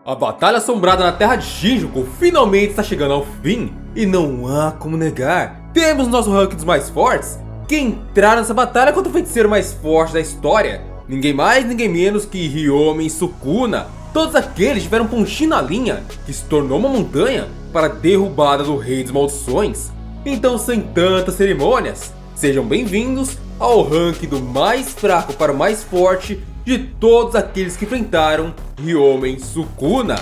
A Batalha Assombrada na Terra de Shinjuku finalmente está chegando ao fim. E não há como negar, temos nosso ranking dos mais fortes que entraram nessa batalha contra o feiticeiro mais forte da história. Ninguém mais, ninguém menos que Ryomen Sukuna. Todos aqueles tiveram um pontinho na linha que se tornou uma montanha para a derrubada do Rei das Maldições. Então, sem tantas cerimônias, sejam bem-vindos ao ranking do mais fraco para o mais forte de todos aqueles que enfrentaram Ryomen Sukuna.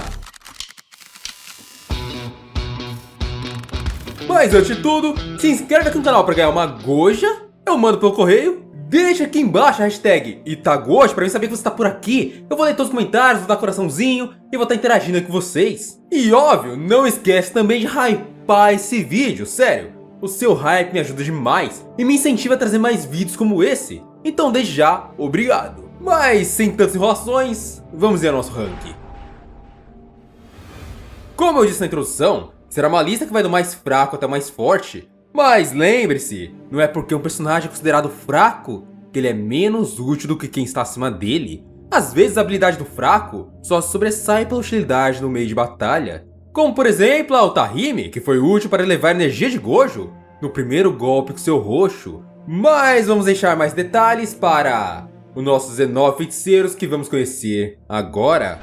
Mas antes de tudo, se inscreve aqui no canal para ganhar uma Goja. Eu mando pelo correio. Deixa aqui embaixo a hashtag Itagoja para mim saber que você está por aqui. Eu vou ler todos os comentários, vou dar coraçãozinho e vou estar interagindo aqui com vocês. E óbvio, não esquece também de hypar esse vídeo, sério. O seu hype me ajuda demais e me incentiva a trazer mais vídeos como esse. Então desde já, obrigado. Mas sem tantas enrolações, vamos ver o nosso ranking. Como eu disse na introdução, será uma lista que vai do mais fraco até o mais forte. Mas lembre-se, não é porque um personagem é considerado fraco que ele é menos útil do que quem está acima dele. Às vezes a habilidade do fraco só se sobressai pela utilidade no meio de batalha. Como por exemplo a Otahime, que foi útil para elevar a energia de Gojo no primeiro golpe com seu roxo. Mas vamos deixar mais detalhes para os nossos 19 feiticeiros que vamos conhecer agora.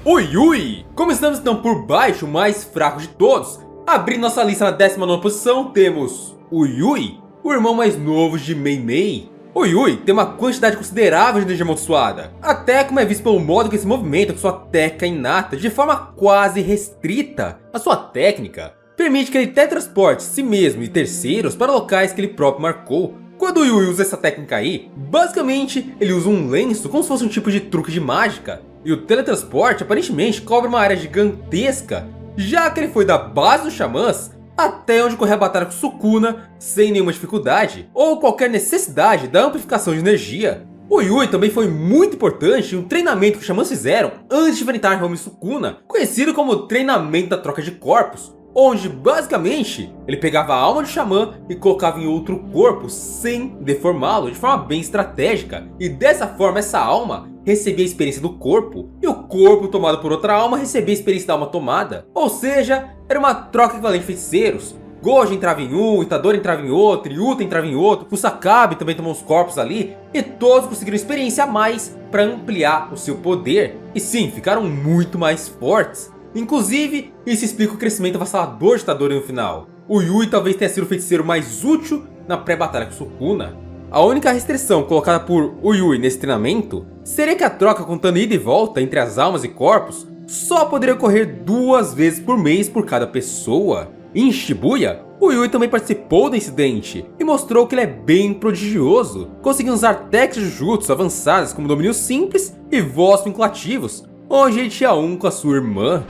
O Yui! Começamos então por baixo, o mais fraco de todos. Abrindo nossa lista na 19ª posição, temos o Yui, o irmão mais novo de Mei Mei. O Yui tem uma quantidade considerável de energia amaldiçoada, até como é visto pelo modo que ele se movimenta com sua técnica inata de forma quase restrita. A sua técnica permite que ele teletransporte si mesmo e terceiros para locais que ele próprio marcou. Quando o Yui usa essa técnica aí, basicamente ele usa um lenço como se fosse um tipo de truque de mágica. E o teletransporte aparentemente cobre uma área gigantesca, já que ele foi da base dos xamãs até onde correr a batalha com Sukuna sem nenhuma dificuldade ou qualquer necessidade da amplificação de energia. O Yui também foi muito importante em um treinamento que os xamãs fizeram antes de enfrentar Ryomen Sukuna, conhecido como treinamento da troca de corpos, onde basicamente ele pegava a alma de xamã e colocava em outro corpo sem deformá-lo de forma bem estratégica, e dessa forma essa alma recebia a experiência do corpo e o corpo tomado por outra alma recebia a experiência da alma tomada. Ou seja, era uma troca equivalente de feiticeiros. Gojo entrava em um, Itadori entrava em outro, Yuta entrava em outro, Kusakabe também tomou uns corpos ali, e todos conseguiram experiência a mais para ampliar o seu poder. E sim, ficaram muito mais fortes. Inclusive, isso explica o crescimento avassalador de Itadori no final. O Yui talvez tenha sido o feiticeiro mais útil na pré-batalha com Sukuna. A única restrição colocada por o Yui nesse treinamento seria que a troca contando ida e volta entre as almas e corpos só poderia ocorrer 2 vezes por mês por cada pessoa. Em Shibuya, o Yui também participou do incidente e mostrou que ele é bem prodigioso, conseguindo usar técnicas de jutsu avançadas como domínio simples e voz vinculativos, onde ele tinha um com a sua irmã.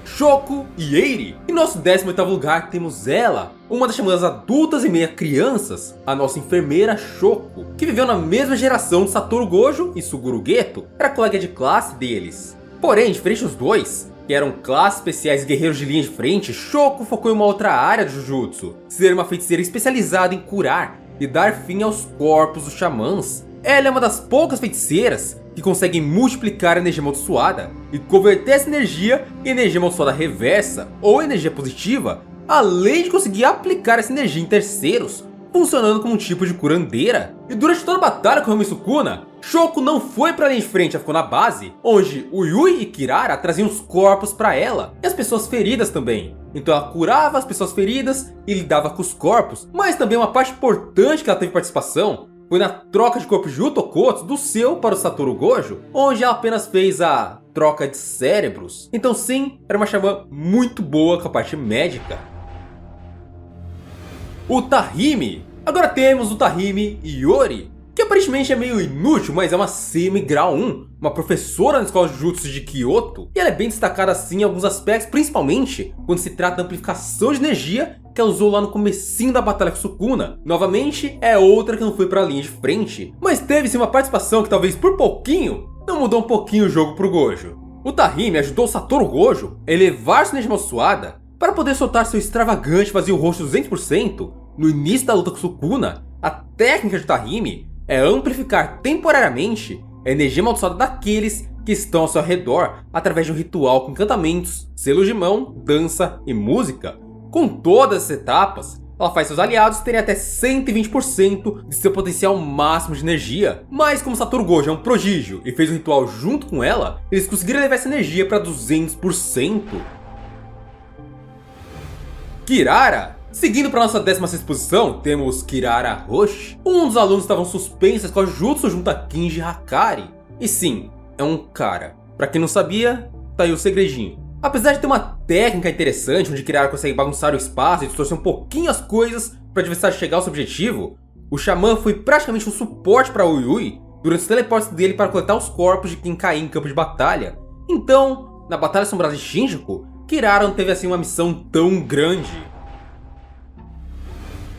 Shoko e Eiri. Em nosso 18º lugar temos ela, uma das chamadas adultas e meia crianças, a nossa enfermeira Shoko, que viveu na mesma geração de Satoru Gojo e Suguru Geto, era colega de classe deles. Porém, diferente dos dois, que eram classes especiais e guerreiros de linha de frente, Shoko focou em uma outra área de Jujutsu, ser uma feiticeira especializada em curar e dar fim aos corpos dos xamãs. Ela é uma das poucas feiticeiras que conseguem multiplicar a energia amaldiçoada e converter essa energia em energia amaldiçoada reversa ou energia positiva, além de conseguir aplicar essa energia em terceiros, funcionando como um tipo de curandeira. E durante toda a batalha com Ryomen Sukuna, Shoko não foi para a linha de frente, ela ficou na base, onde o Yui e Kirara traziam os corpos para ela, e as pessoas feridas também. Então ela curava as pessoas feridas e lidava com os corpos, mas também uma parte importante que ela teve participação foi na troca de corpos de Utokotsu do seu para o Satoru Gojo, onde ela apenas fez a troca de cérebros. Então sim, era uma xamã muito boa com a parte médica. Utahime. Agora temos Utahime Iori, que aparentemente é meio inútil, mas é uma semi-grau 1, uma professora na escola de Jutsu de Kyoto, e ela é bem destacada assim em alguns aspectos, principalmente quando se trata da amplificação de energia que ela usou lá no comecinho da batalha com Sukuna. Novamente, é outra que não foi para a linha de frente, mas teve sim uma participação que talvez por pouquinho não mudou um pouquinho o jogo pro Gojo. Utahime ajudou Satoru Gojo a elevar sua energia amaldiçoada para poder soltar seu extravagante vazio roxo 200% no início da luta com Sukuna. A técnica de Utahime é amplificar temporariamente é a energia amaldiçoada daqueles que estão ao seu redor através de um ritual com encantamentos, selos de mão, dança e música. Com todas essas etapas, ela faz seus aliados terem até 120% de seu potencial máximo de energia. Mas como Satoru Gojo é um prodígio e fez um ritual junto com ela, eles conseguiram levar essa energia para 200%. Kirara. Seguindo para nossa 16ª posição, temos Kirara Hoshi. Um dos alunos estavam suspensos com a Jutsu junto a Kinji Hakari. E sim, é um cara. Pra quem não sabia, tá aí o segredinho. Apesar de ter uma técnica interessante, onde Kirara consegue bagunçar o espaço e distorcer um pouquinho as coisas para o adversário chegar ao seu objetivo, o Xamã foi praticamente um suporte para o Yui durante os teleportes dele para coletar os corpos de quem caía em campo de batalha. Então, na Batalha Assombrada de Shinjuku, Kirara não teve assim uma missão tão grande.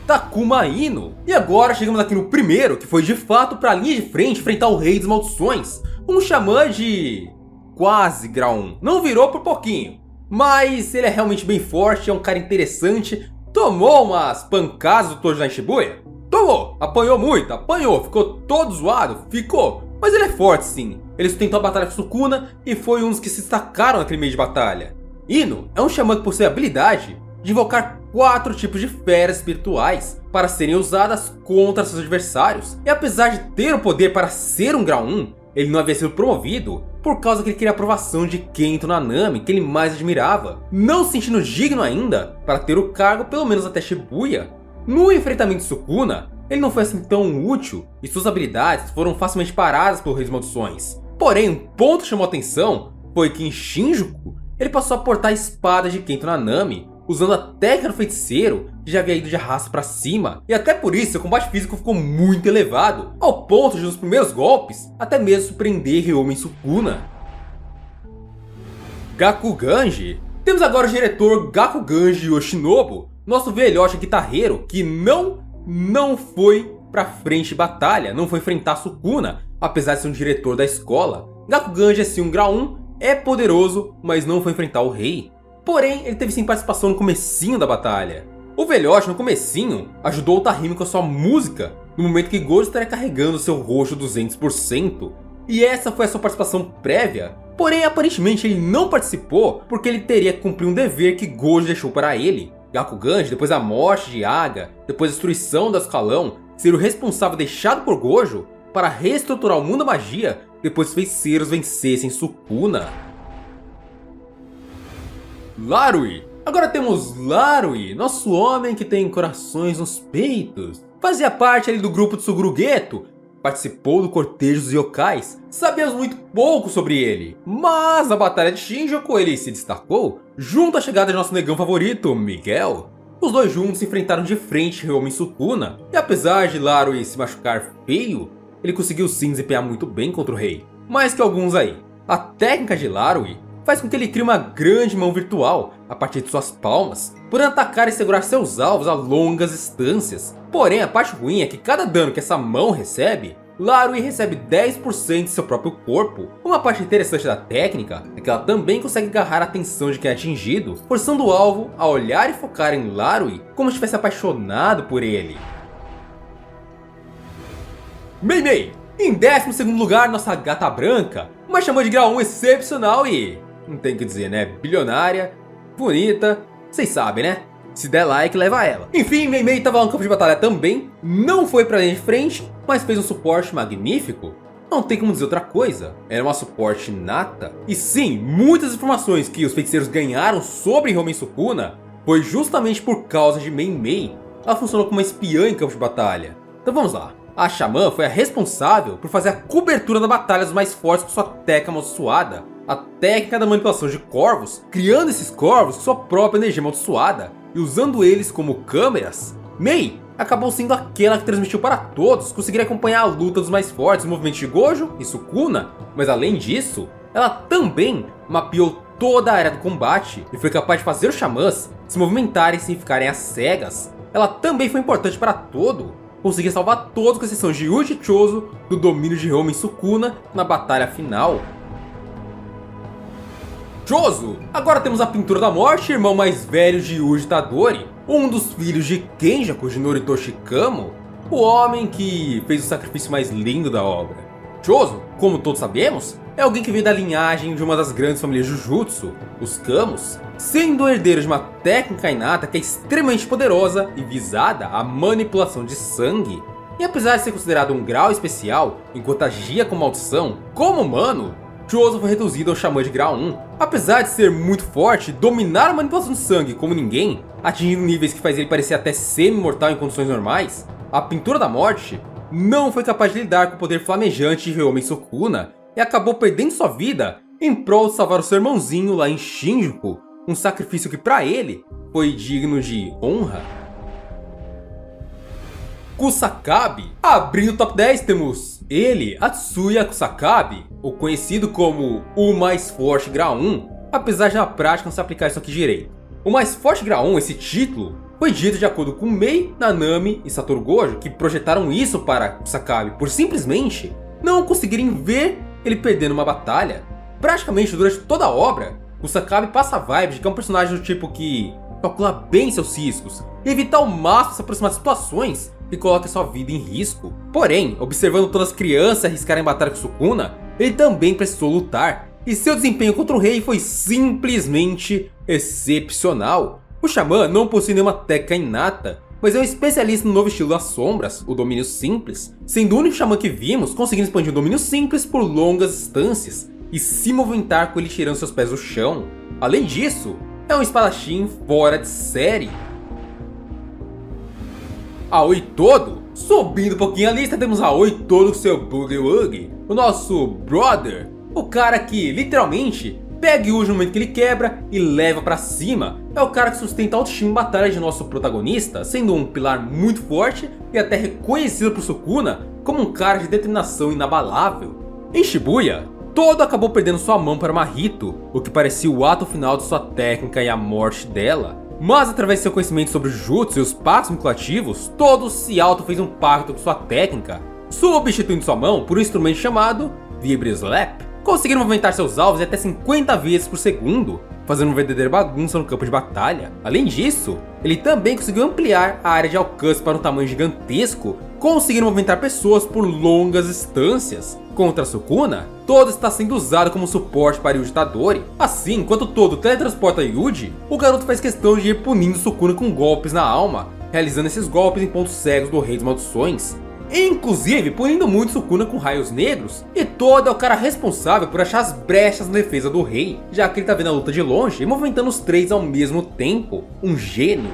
Takuma Ino. E agora chegamos aqui no primeiro, que foi de fato para a linha de frente enfrentar o Rei das Maldições. Um xamã de quase grau 1. Não virou por pouquinho, mas ele é realmente bem forte, é um cara interessante. Tomou umas pancadas do Tojo da Shibuya? Tomou, apanhou muito, apanhou, ficou todo zoado, ficou. Mas ele é forte sim, ele sustentou a batalha com Sukuna e foi um dos que se destacaram naquele meio de batalha. Ino é um xamã que possui a habilidade de invocar 4 tipos de feras espirituais para serem usadas contra seus adversários. E apesar de ter o poder para ser um grau 1, ele não havia sido promovido por causa que ele queria a aprovação de Kento Nanami, que ele mais admirava, não se sentindo digno ainda para ter o cargo pelo menos até Shibuya. No enfrentamento de Sukuna, ele não foi assim tão útil e suas habilidades foram facilmente paradas pelo Rei das Maldições. Porém, um ponto que chamou a atenção foi que em Shinjuku, ele passou a portar espadas de Kento Nanami, usando a técnica do feiticeiro que já havia ido de arrasto para cima, e até por isso seu combate físico ficou muito elevado, ao ponto de nos primeiros golpes até mesmo surpreender Ryomen Sukuna. Gakuganji. Temos agora o diretor Gakuganji Yoshinobu, nosso velhote guitarreiro que não foi pra frente de batalha, não foi enfrentar Sukuna, apesar de ser um diretor da escola. Gakuganji é sim um grau 1, é poderoso, mas não foi enfrentar o rei. Porém, ele teve sim participação no comecinho da batalha. O velhote, no comecinho, ajudou o Tahime com a sua música, no momento que Gojo estaria carregando seu roxo 200%. E essa foi a sua participação prévia. Porém, aparentemente ele não participou porque ele teria que cumprir um dever que Gojo deixou para ele. Gakuganji, depois da morte de Yaga, depois da destruição do escalão, seria o responsável deixado por Gojo para reestruturar o mundo da magia depois que os feiticeiros vencessem Sukuna. Larui. Agora temos Larui, nosso homem que tem corações nos peitos. Fazia parte ali do grupo de Suguru Geto, participou do cortejo dos yokais. Sabemos muito pouco sobre ele, mas na batalha de Shinjuku ele se destacou, junto à chegada de nosso negão favorito, Miguel. Os dois juntos se enfrentaram de frente Ryomen Sukuna, e apesar de Larui se machucar feio, ele conseguiu sim desempenhar muito bem contra o rei. Mais que alguns aí. A técnica de Larui faz com que ele crie uma grande mão virtual a partir de suas palmas, podendo atacar e segurar seus alvos a longas distâncias. Porém, a parte ruim é que cada dano que essa mão recebe, Larui recebe 10% de seu próprio corpo. Uma parte interessante da técnica é que ela também consegue agarrar a atenção de quem é atingido, forçando o alvo a olhar e focar em Larui como se estivesse apaixonado por ele. Mei Mei. Em 12º lugar, nossa gata branca, uma xamã de grau 1 excepcional e... não tem o que dizer, né? Bilionária, bonita, vocês sabem, né? Se der like, leva ela. Enfim, Mei Mei estava no campo de batalha também, não foi pra linha de frente, mas fez um suporte magnífico. Não tem como dizer outra coisa, era uma suporte nata. E sim, muitas informações que os feiticeiros ganharam sobre Ryomen Sukuna foi justamente por causa de Mei Mei. Ela funcionou como uma espiã em campo de batalha. Então vamos lá. A xamã foi a responsável por fazer a cobertura da batalha dos mais fortes com sua técnica amaldiçoada, a técnica da manipulação de corvos, criando esses corvos com sua própria energia amaldiçoada e usando eles como câmeras. Mei acabou sendo aquela que transmitiu para todos conseguir acompanhar a luta dos mais fortes, os movimentos de Gojo e Sukuna, mas além disso, ela também mapeou toda a área do combate e foi capaz de fazer os xamãs se movimentarem sem ficarem às cegas. Ela também foi importante para conseguir salvar todos com exceção de Yuji Chozo do domínio de Ryomen Sukuna na batalha final. Chozo! Agora temos a Pintura da Morte, irmão mais velho de Yuji Tadori, um dos filhos de Kenjaku de Noritoshi Kamo, o homem que fez o sacrifício mais lindo da obra. Chozo, como todos sabemos, é alguém que veio da linhagem de uma das grandes famílias Jujutsu, os Kamos, sendo o herdeiro de uma técnica inata que é extremamente poderosa e visada à manipulação de sangue. E apesar de ser considerado um grau especial, enquanto agia com maldição, como humano, Chozo foi reduzido ao xamã de grau 1. Apesar de ser muito forte e dominar a manipulação de sangue como ninguém, atingindo níveis que faz ele parecer até semi-mortal em condições normais, a Pintura da Morte não foi capaz de lidar com o poder flamejante de Ryomen Sukuna e acabou perdendo sua vida em prol de salvar o seu irmãozinho lá em Shinjuku, um sacrifício que para ele foi digno de honra. Kusakabe. Abrindo o top 10 temos ele, Atsuya Kusakabe, o conhecido como o mais forte grau 1, apesar de na prática não se aplicar isso aqui direito. O mais forte grau 1, esse título, foi dito de acordo com Mei, Nanami e Satoru Gojo, que projetaram isso para Kusakabe por simplesmente não conseguirem ver ele perdendo uma batalha. Praticamente durante toda a obra, Kusakabe passa a vibe de que é um personagem do tipo que calcula bem seus riscos e evita ao máximo se aproximar de situações que coloquem sua vida em risco. Porém, observando todas as crianças arriscarem batalha com Sukuna, ele também precisou lutar, e seu desempenho contra o rei foi simplesmente excepcional. O xamã não possui nenhuma técnica inata, mas é um especialista no novo estilo das sombras, o domínio simples, sendo o único xamã que vimos conseguindo expandir o domínio simples por longas distâncias e se movimentar com ele tirando seus pés do chão. Além disso, é um espadachim fora de série. Aoi Todo. Subindo um pouquinho a lista, temos Aoi Todo com seu Boogie Woogie, o nosso brother, o cara que literalmente pega o no momento que ele quebra e leva pra cima. É o cara que sustenta a autoestima em batalha de nosso protagonista, sendo um pilar muito forte e até reconhecido por Sukuna como um cara de determinação inabalável. Em Shibuya, Todo acabou perdendo sua mão para Mahito, o que parecia o ato final de sua técnica e a morte dela. Mas através de seu conhecimento sobre Jutsu e os pactos vinculativos, Todo se auto-fez um pacto com sua técnica, substituindo sua mão por um instrumento chamado Vibroslap, conseguindo movimentar seus alvos até 50 vezes por segundo, fazendo uma verdadeira bagunça no campo de batalha. Além disso, ele também conseguiu ampliar a área de alcance para um tamanho gigantesco, conseguindo movimentar pessoas por longas distâncias. Contra Sukuna, Todo está sendo usado como suporte para Yuji Tadori. Assim, enquanto Todo teletransporta Yuji, o garoto faz questão de ir punindo Sukuna com golpes na alma, realizando esses golpes em pontos cegos do Rei das Maldições, inclusive punindo muito Sukuna com raios negros. E Todo é o cara responsável por achar as brechas na defesa do rei, já que ele tá vendo a luta de longe e movimentando os três ao mesmo tempo. Um gênio.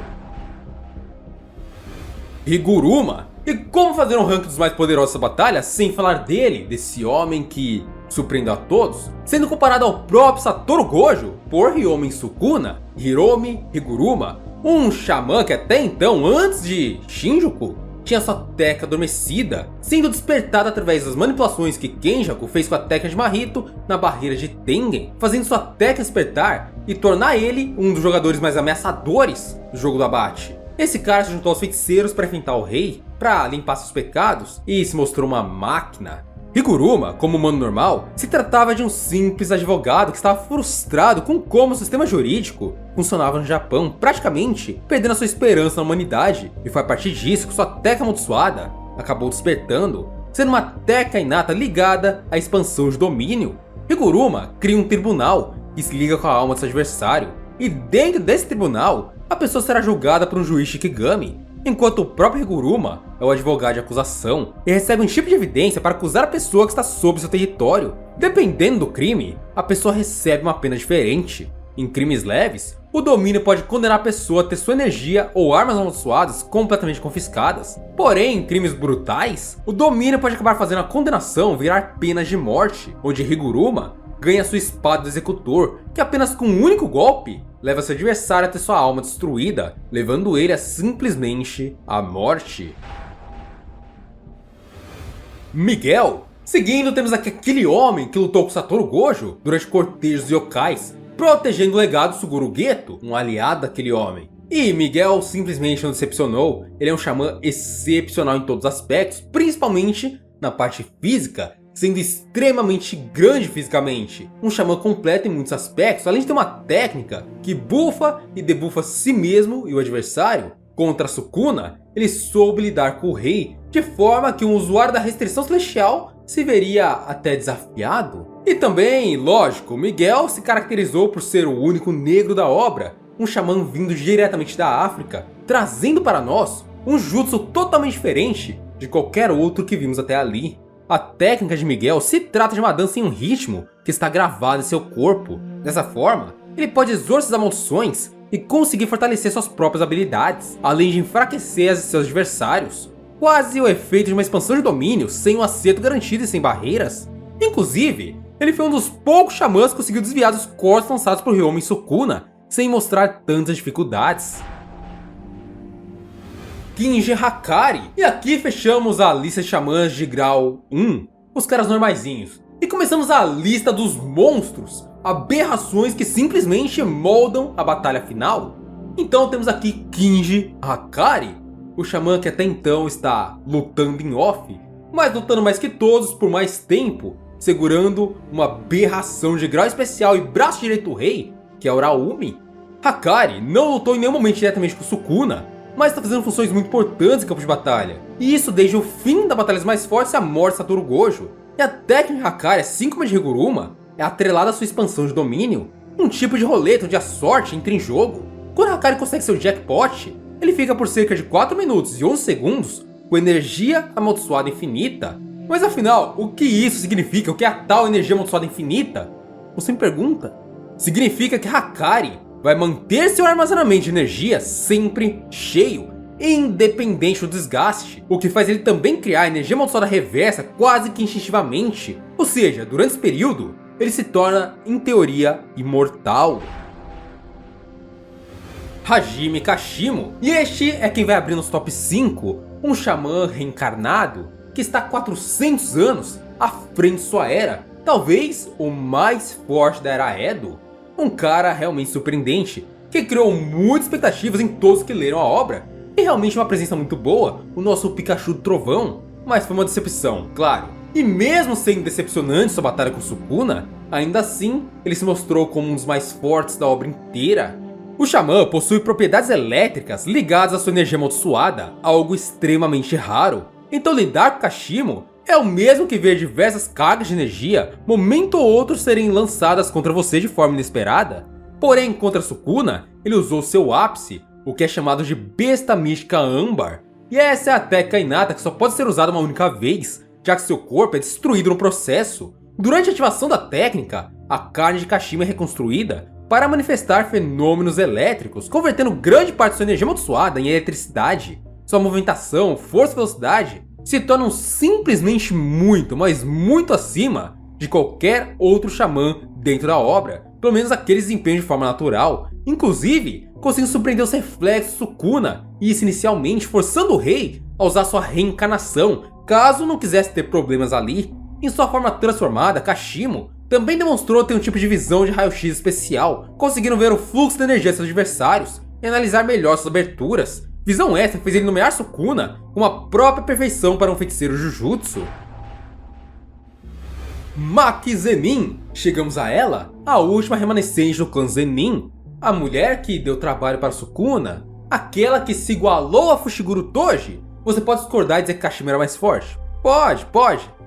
Higuruma. E como fazer um ranking dos mais poderosos dessa batalha sem falar dele, desse homem que surpreendeu a todos, sendo comparado ao próprio Satoru Gojo por Ryomen Sukuna, Hiromi Higuruma, um xamã que até então, antes de Shinjuku, tinha sua técnica adormecida, sendo despertada através das manipulações que Kenjaku fez com a técnica de Mahito na barreira de Tengen, fazendo sua técnica despertar e tornar ele um dos jogadores mais ameaçadores do jogo do abate. Esse cara se juntou aos feiticeiros para enfrentar o rei, para limpar seus pecados, e se mostrou uma máquina. Higuruma, como humano normal, se tratava de um simples advogado que estava frustrado com como o sistema jurídico funcionava no Japão, praticamente perdendo a sua esperança na humanidade, e foi a partir disso que sua técnica amaldiçoada acabou despertando, sendo uma técnica inata ligada à expansão de domínio. Higuruma cria um tribunal que se liga com a alma do seu adversário, e dentro desse tribunal, a pessoa será julgada por um juiz Shikigami, enquanto o próprio Higuruma é o advogado de acusação e recebe um tipo de evidência para acusar a pessoa que está sob seu território. Dependendo do crime, a pessoa recebe uma pena diferente. Em crimes leves, o domínio pode condenar a pessoa a ter sua energia ou armas amaldiçoadas completamente confiscadas. Porém, em crimes brutais, o domínio pode acabar fazendo a condenação virar penas de morte, onde Higuruma ganha sua espada do executor, que apenas com um único golpe leva seu adversário a ter sua alma destruída, levando ele a simplesmente a morte. Miguel. Seguindo, temos aqui aquele homem que lutou com Satoru Gojo durante cortejos yokais, protegendo o legado do Suguru Geto, um aliado daquele homem. E Miguel simplesmente não decepcionou, ele é um xamã excepcional em todos os aspectos, principalmente na parte física, sendo extremamente grande fisicamente. Um xamã completo em muitos aspectos, além de ter uma técnica que bufa e debufa si mesmo e o adversário. Contra Sukuna, ele soube lidar com o rei de forma que um usuário da restrição celestial se veria até desafiado. E também, lógico, Miguel se caracterizou por ser o único negro da obra, um xamã vindo diretamente da África, trazendo para nós um jutsu totalmente diferente de qualquer outro que vimos até ali. A técnica de Miguel se trata de uma dança em um ritmo que está gravado em seu corpo. Dessa forma, ele pode exorcizar maldições e conseguir fortalecer suas próprias habilidades, além de enfraquecer as de seus adversários. Quase o efeito de uma expansão de domínio sem um acerto garantido e sem barreiras. Inclusive, ele foi um dos poucos xamãs que conseguiu desviar dos cortes lançados por Ryomen Sukuna, sem mostrar tantas dificuldades. Kinji Hakari. E aqui fechamos a lista de xamãs de grau 1, os caras normaizinhos. E começamos a lista dos monstros, aberrações que simplesmente moldam a batalha final. Então temos aqui Kinji Hakari, o xamã que até então está lutando em off, mas lutando mais que todos por mais tempo, segurando uma aberração de grau especial e braço direito do rei, que é o Raumi. Hakari não lutou em nenhum momento diretamente com Sukuna, mas está fazendo funções muito importantes em campo de batalha. E isso desde o fim das batalhas mais fortes e a morte de Satoru Gojo. E a técnica de Hakari, assim como a de Higuruma, é atrelada à sua expansão de domínio, um tipo de roleta onde a sorte entra em jogo. Quando Hakari consegue seu jackpot, ele fica por cerca de 4 minutos e 11 segundos com energia amaldiçoada infinita. Mas afinal, o que isso significa? O que é a tal energia amaldiçoada infinita? Você me pergunta? Significa que Hakari vai manter seu armazenamento de energia sempre cheio, independente do desgaste, o que faz ele também criar energia amaldiçoada reversa quase que instintivamente. Ou seja, durante esse período, ele se torna, em teoria, imortal. Hajime Kashimo. E este é quem vai abrir nos top 5, um xamã reencarnado que está há 400 anos à frente de sua era, talvez o mais forte da era Edo. Um cara realmente surpreendente, que criou muitas expectativas em todos que leram a obra, e realmente uma presença muito boa, o nosso Pikachu do Trovão, mas foi uma decepção, claro. E mesmo sendo decepcionante sua batalha com Sukuna, ainda assim ele se mostrou como um dos mais fortes da obra inteira. O xamã possui propriedades elétricas ligadas à sua energia amaldiçoada, algo extremamente raro. Então lidar com Kashimo é o mesmo que ver diversas cargas de energia, momento ou outro, serem lançadas contra você de forma inesperada. Porém, contra Sukuna, ele usou seu ápice, o que é chamado de Besta Mística Âmbar. E essa é a técnica inata que só pode ser usada uma única vez, já que seu corpo é destruído no processo. Durante a ativação da técnica, a carne de Kashimo é reconstruída para manifestar fenômenos elétricos, convertendo grande parte de sua energia amaldiçoada em eletricidade. Sua movimentação, força e velocidade se tornam simplesmente muito, mas muito acima de qualquer outro xamã dentro da obra, pelo menos aqueles desempenham de forma natural. Inclusive, conseguiu surpreender os reflexos de Sukuna, e isso inicialmente forçando o rei a usar sua reencarnação, caso não quisesse ter problemas ali. Em sua forma transformada, Kashimo também demonstrou ter um tipo de visão de raio-x especial, conseguindo ver o fluxo de energia de seus adversários e analisar melhor suas aberturas. Visão essa fez ele nomear Sukuna com a própria perfeição para um feiticeiro Jujutsu. Maki Zenin. Chegamos a ela, a última remanescente do clã Zenin, a mulher que deu trabalho para Sukuna, aquela que se igualou a Fushiguro Toji. Você pode discordar e dizer que Kashimo era mais forte? Pode.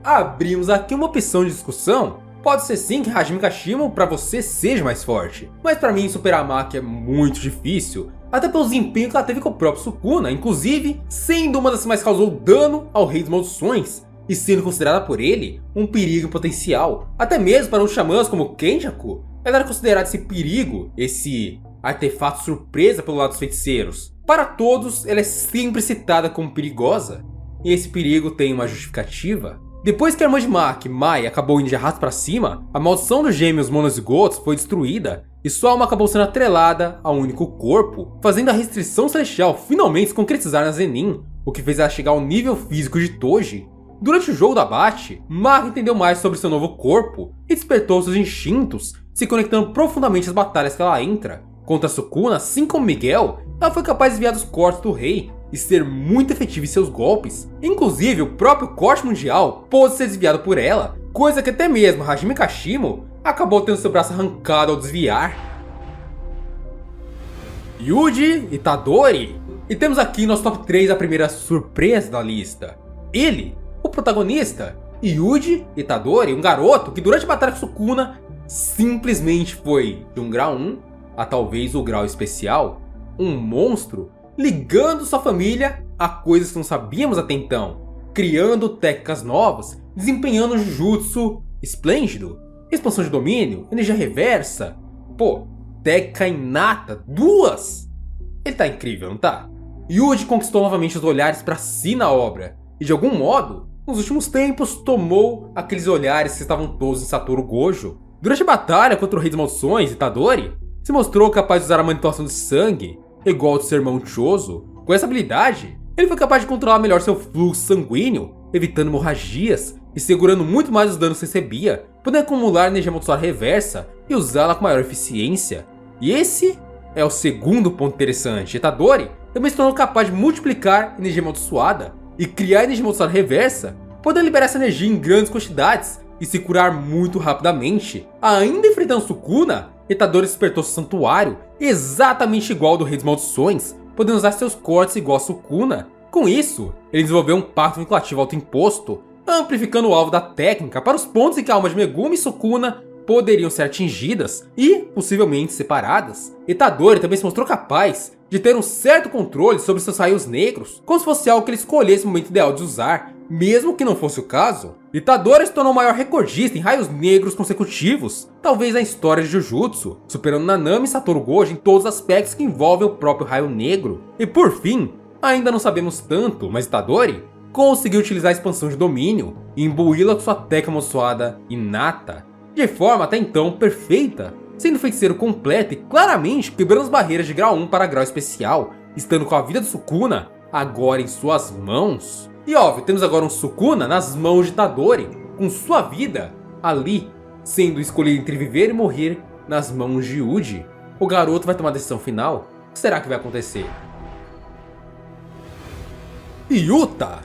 Abrimos aqui uma opção de discussão. Pode ser sim que Hajime Kashimo para você seja mais forte, mas para mim superar a Maki é muito difícil, até pelo desempenho que ela teve com o próprio Sukuna, inclusive sendo uma das que mais causou dano ao Rei das Maldições, e sendo considerada por ele um perigo em potencial. Até mesmo para uns xamãs como Kenjaku, ela era considerada esse perigo, esse artefato surpresa pelo lado dos feiticeiros. Para todos, ela é sempre citada como perigosa, e esse perigo tem uma justificativa. Depois que a irmã de Maki, Mai, acabou indo de arrasto para cima, a maldição dos gêmeos monozigotos foi destruída, e sua alma acabou sendo atrelada a um único corpo, fazendo a restrição celestial finalmente se concretizar na Zenin, o que fez ela chegar ao nível físico de Toji. Durante o jogo do abate, Maki entendeu mais sobre seu novo corpo e despertou seus instintos, se conectando profundamente às batalhas que ela entra. Contra Sukuna, assim como Miguel, ela foi capaz de desviar dos cortes do rei e ser muito efetiva em seus golpes. Inclusive, o próprio corte mundial pôde ser desviado por ela, coisa que até mesmo Hajime Kashimo acabou tendo seu braço arrancado ao desviar. Yuji Itadori. E temos aqui nosso top 3 a primeira surpresa da lista. Ele, o protagonista, Yuji Itadori, um garoto que durante a batalha com Sukuna simplesmente foi de um grau 1 a talvez o grau especial, um monstro, ligando sua família a coisas que não sabíamos até então, criando técnicas novas, desempenhando um Jujutsu esplêndido, expansão de domínio, energia reversa, pô, técnica inata, 2! Ele tá incrível, não tá? Yuji conquistou novamente os olhares pra si na obra, e de algum modo, nos últimos tempos, tomou aqueles olhares que estavam todos em Satoru Gojo. Durante a batalha contra o Rei das Maldições, Itadori, se mostrou capaz de usar a manipulação de sangue, igual ao de seu irmão Choso. Com essa habilidade, ele foi capaz de controlar melhor seu fluxo sanguíneo, evitando hemorragias e segurando muito mais os danos que recebia, podendo acumular energia amaldiçoada reversa e usá-la com maior eficiência. E esse é o segundo ponto interessante. Itadori também se tornou capaz de multiplicar energia amaldiçoada e criar energia amaldiçoada reversa, podendo liberar essa energia em grandes quantidades e se curar muito rapidamente. Ainda enfrentando Sukuna, Itadori despertou seu santuário exatamente igual ao do Rei das Maldições, podendo usar seus cortes igual a Sukuna. Com isso, ele desenvolveu um pacto vinculativo autoimposto, amplificando o alvo da técnica para os pontos em que a alma de Megumi e Sukuna poderiam ser atingidas e, possivelmente, separadas. Itadori também se mostrou capaz de ter um certo controle sobre seus raios negros, como se fosse algo que ele escolhesse o momento ideal de usar, mesmo que não fosse o caso. Itadori se tornou o maior recordista em raios negros consecutivos, talvez na história de Jujutsu, superando Nanami e Satoru Gojo em todos os aspectos que envolvem o próprio raio negro. E por fim, ainda não sabemos tanto, mas Itadori conseguiu utilizar a expansão de domínio e imbuí-la com sua técnica amaldiçoada inata, de forma até então perfeita, sendo feiticeiro completo e claramente quebrando as barreiras de grau 1 para grau especial, estando com a vida de Sukuna agora em suas mãos. E óbvio, temos agora um Sukuna nas mãos de Itadori, com sua vida ali, sendo escolhido entre viver e morrer nas mãos de Yuji. O garoto vai tomar a decisão final? O que será que vai acontecer? Yuta!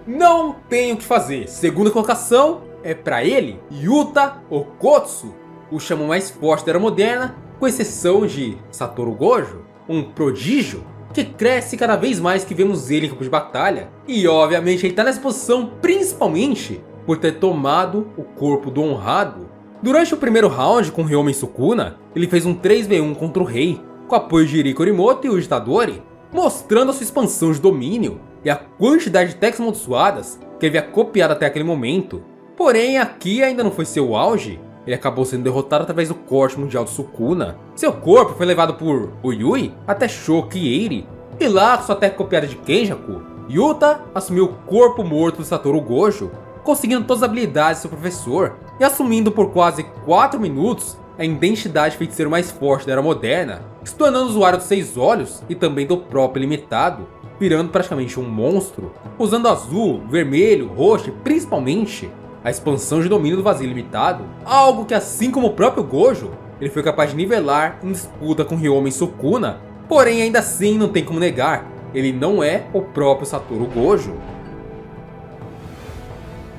Não tem o que fazer, segunda colocação é pra ele, Yuta Okkotsu, o Shaman mais forte da Era Moderna, com exceção de Satoru Gojo, um prodígio que cresce cada vez mais que vemos ele em campo de batalha. E obviamente ele tá nessa posição principalmente por ter tomado o corpo do honrado. Durante o primeiro round com Ryoma e Sukuna, ele fez um 3v1 contra o rei, com apoio de Iri Korimoto e Yuji Itadori, mostrando a sua expansão de domínio e a quantidade de técnicas amaldiçoadas que ele havia copiado até aquele momento. Porém, aqui ainda não foi seu auge, ele acabou sendo derrotado através do corte mundial de Sukuna. Seu corpo foi levado por Uyui até Shoki Eiri, e lá com sua técnica copiada de Kenjaku, Yuta assumiu o corpo morto de Satoru Gojo, conseguindo todas as habilidades de seu professor e assumindo por quase 4 minutos a identidade de feiticeiro mais forte da Era Moderna, se tornando usuário dos 6 olhos e também do próprio Ilimitado, virando praticamente um monstro, usando azul, vermelho, roxo e principalmente a expansão de domínio do vazio ilimitado, algo que assim como o próprio Gojo, ele foi capaz de nivelar em disputa com Ryoma e Sukuna, porém ainda assim não tem como negar, ele não é o próprio Satoru Gojo.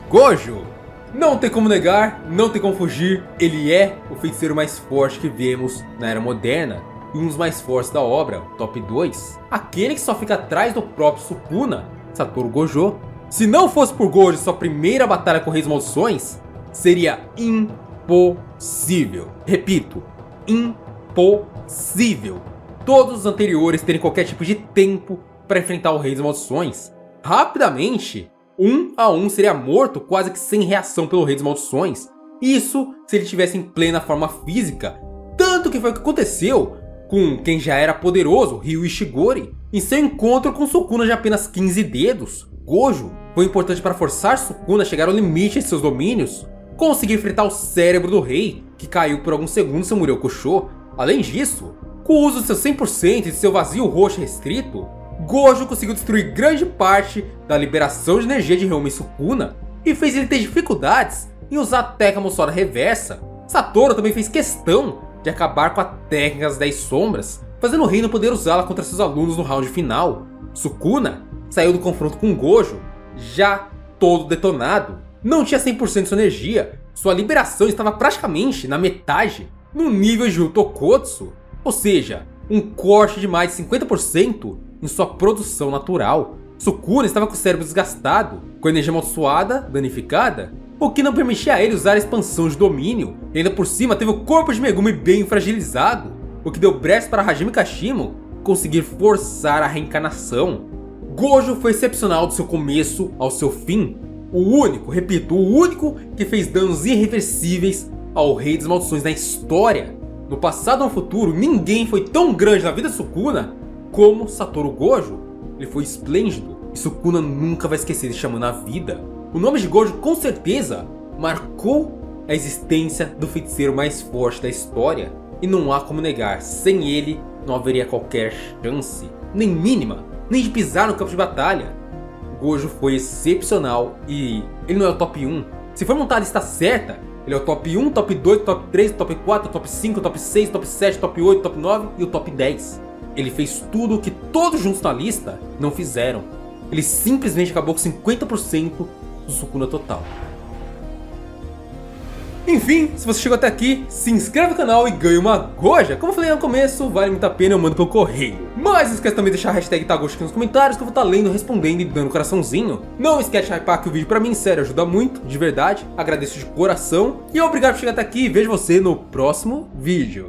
Gojo! Não tem como negar, não tem como fugir, ele é o feiticeiro mais forte que vemos na Era Moderna, e um dos mais fortes da obra, o top 2, aquele que só fica atrás do próprio Sukuna, Satoru Gojo. Se não fosse por Gojo sua primeira batalha com Reis Maldições, seria impossível. Repito, impossível. Todos os anteriores terem qualquer tipo de tempo para enfrentar o Rei das Maldições. Rapidamente, 1 a 1 seria morto quase que sem reação pelo Rei das Maldições. Isso se ele estivesse em plena forma física. Tanto que foi o que aconteceu com quem já era poderoso, Ryu Ishigori, em seu encontro com Sukuna de apenas 15 dedos. Gojo foi importante para forçar Sukuna a chegar ao limite de seus domínios, conseguir enfrentar o cérebro do rei, que caiu por alguns segundos sem Muryo Kusho. Além disso, com o uso de seu 100% e de seu vazio roxo restrito, Gojo conseguiu destruir grande parte da liberação de energia de Ryoma e Sukuna, e fez ele ter dificuldades em usar a técnica amaldiçoada reversa. Satoru também fez questão de acabar com a técnica das 10 sombras, fazendo o rei não poder usá-la contra seus alunos no round final. Sukuna saiu do confronto com Gojo já todo detonado, não tinha 100% de sua energia, sua liberação estava praticamente na metade no nível de Yuta Okkotsu, ou seja, um corte de mais de 50% em sua produção natural. Sukuna estava com o cérebro desgastado, com a energia amaldiçoada, danificada, o que não permitia a ele usar a expansão de domínio, e ainda por cima teve o corpo de Megumi bem fragilizado, o que deu brecha para Hajime Kashimo conseguir forçar a reencarnação. Gojo foi excepcional do seu começo ao seu fim, o único, repito, o único que fez danos irreversíveis ao Rei das Maldições na história. No passado ou no futuro, ninguém foi tão grande na vida de Sukuna como Satoru Gojo. Ele foi esplêndido e Sukuna nunca vai esquecer de chamar na vida. O nome de Gojo com certeza marcou a existência do feiticeiro mais forte da história. E não há como negar, sem ele não haveria qualquer chance, nem mínima, nem de pisar no campo de batalha. Gojo foi excepcional e ele não é o top 1. Se for montar a lista certa, ele é o top 1, top 2, top 3, top 4, top 5, top 6, top 7, top 8, top 9 e o top 10. Ele fez tudo o que todos juntos na lista não fizeram. Ele simplesmente acabou com 50% do Sukuna total. Enfim, se você chegou até aqui, se inscreve no canal e ganhe uma Goja. Como eu falei no começo, vale muito a pena, eu mando pelo correio. Mas não esquece também de deixar a hashtag Tagoshi aqui nos comentários, que eu vou estar lendo, respondendo e dando coraçãozinho. Não esquece de hypar aqui o vídeo pra mim, sério, ajuda muito, de verdade. Agradeço de coração. E obrigado por chegar até aqui e vejo você no próximo vídeo.